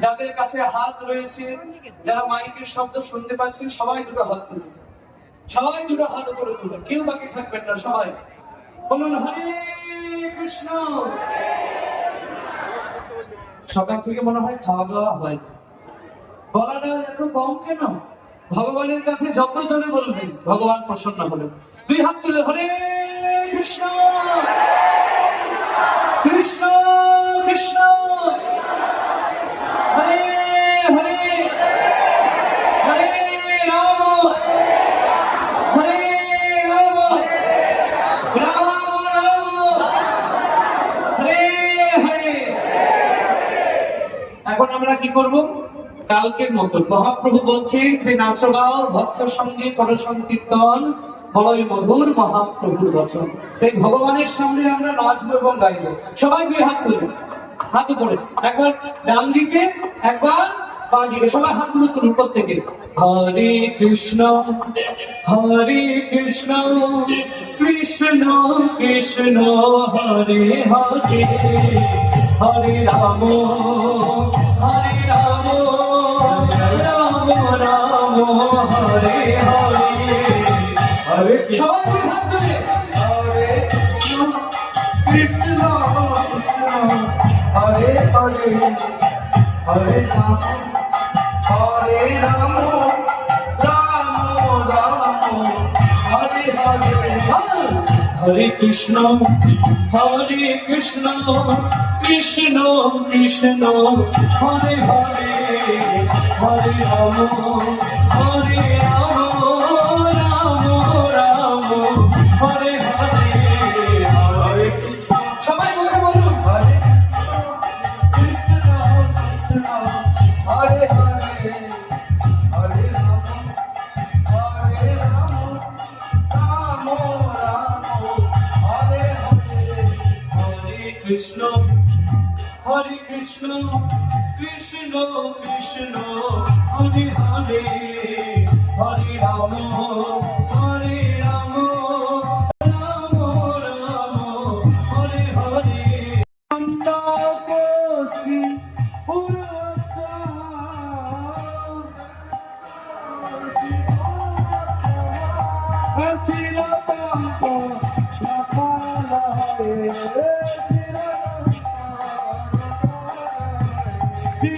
যাদের কাছে হাত রয়েছে, যারা মাইকের শব্দ শুনতে পাচ্ছেন, সবাই দুটো হাত তুলুন, সবাই দুটো হাত উপরে তুলুন, কেউ বাকি থাকবেন না, সবাই বলুন হরে কৃষ্ণ। সকাল থেকে মনে হয় খাওয়া দাওয়া হয়, গলাটা এত কম কেন? ভগবানের কাছে যত জনে বলবেন ভগবান প্রসন্ন হলেন। দুই হাত তুলে হরে কৃষ্ণ কৃষ্ণ কৃষ্ণ হরে হরে হরে রাম হরে রাম রাম রাম হরে হরে। এখন আমরা কি করব? কালকের মতন মহাপ্রভু বলছে যে নাচো গাও ভক্ত সঙ্গে করো সংকীর্তন, বড়ই মধুর মহাপ্রভুর বচন। তাই ভগবানের সামনে আমরা নাচবো এবং গাইবো। সবাই দুই হাত তুলে, হাত উপরে, একবার ডান দিকে একবার বাঁ দিকে, সবাই হাতগুলো তুলুন প্রত্যেকে। হরে কৃষ্ণ কৃষ্ণ কৃষ্ণ হরে হরে, হরে রাম রাম রাম হরে হরে, হরে সবাই দুই হাত তুলে হরে কৃষ্ণ কৃষ্ণ কৃষ্ণ হরে হরে, হরে রাম রাম রাম হরে হরে, হরে কৃষ্ণ কৃষ্ণ কৃষ্ণ কৃষ্ণ হরে হরে, হরে রাম রাম রাম হরে হরে, হরে কৃষ্ণ। সবাই বলে বলুন হরে কৃষ্ণ কৃষ্ণ হরে হরে, হরে রাম রাম রাম হরে হরে, হরে কৃষ্ণ কৃষ্ণ কৃষ্ণ কৃষ্ণ হরে হরে, হরে রাম রাম রাম হরে হরে। He